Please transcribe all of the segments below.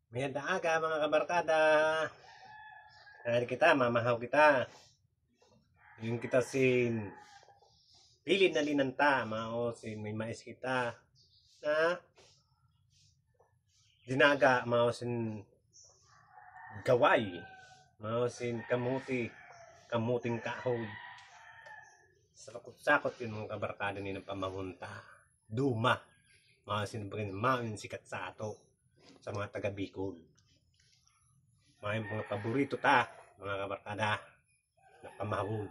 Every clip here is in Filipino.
Mayanda aga mga kabarkada. Hari kita, mamahaw kita. Yung kita sin pilid na linanta, mao sin may mais kita. Na dinaga, mao sin gaway. Mao sin kamuting kahoy. Sakot-sakot yun mga kabarkada ni ng pamahunta. Duma. Mao sin sikat sa ato sa mga taga Bicol. May mga paborito ta, mga kabarkada, na pamahon.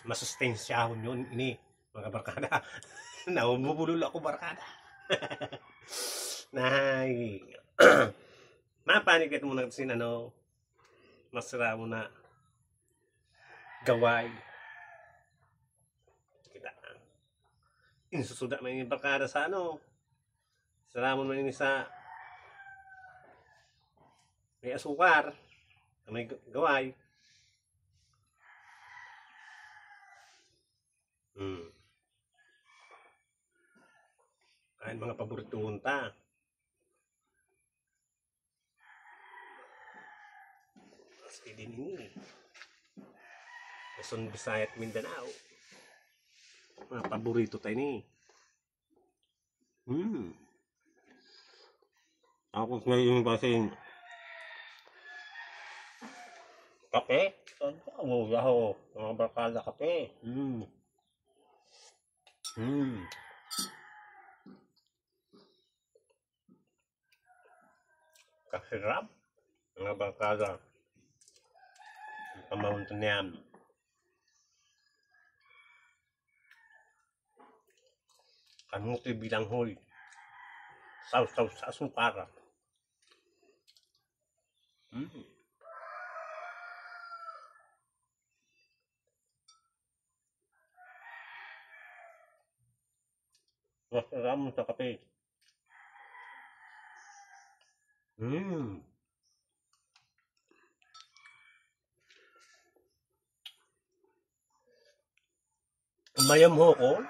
Masustensyahon yun ini, mga kabarkada. Naumubulol ako, barkada. Nay. Mapanikit mo na kasi masira mo na gaway. Kita. Insusuda man yung barkada sa sira mo man ini sa may asukar, may gaway. Ay mga paborito ta. Maski din ini. Quezon, Visayas at Mindanao. Mga paborito tayo ni. Ako ngayon kasi kape. Ano ako? Mga barkada kape. Kasirap. Mga barkada. Pamahon to niyan. Kamuti bilang hoy. Saw-saw sa asukara. Masarap sa kape. Mayam ho ko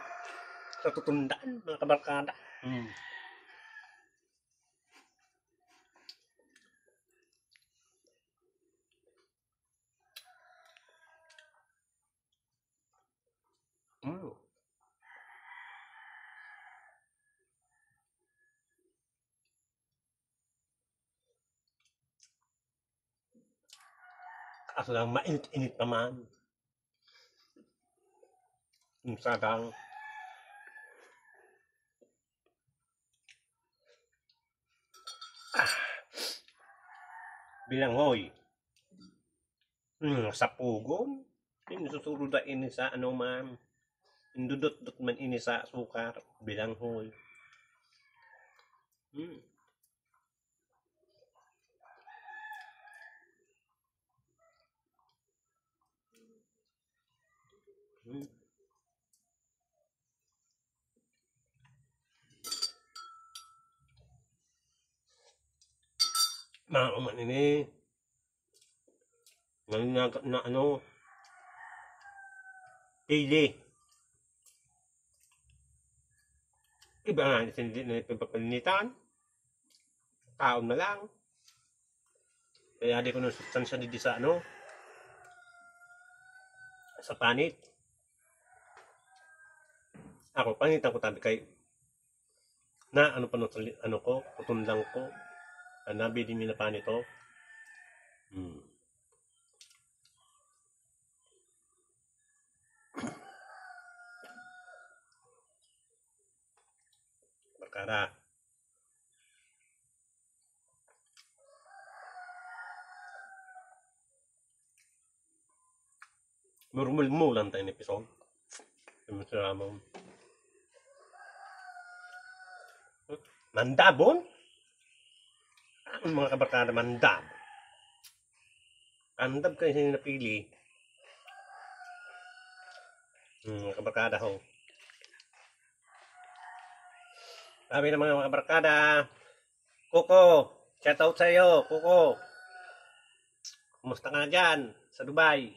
sa tutundaan mga kabarkada. Kaso lang mainit-init naman. Sadang bilang hoy. Sa pugon. Susurod na ini sa man. Indudot-dot man ini sa sukar. Bilang hoy. Man ini. Na pili. Iba nga hindi na ipagpapalinitan. Taon na lang. Kaya di ko ng sustansya di sa sa panit. Ako panitan ko tabi kay na ko, kutundang ko. Nabi din na panito. Barkada. Murmul-mulan tayo ng episode. Mandabon? Ang mga kabarkada mandab. Andab kayo sa napili. Kabarkada ho. Sabi ng mga kabarkada, Kuko, shout out sa'yo, Kuko. Kumusta ka na dyan sa Dubai?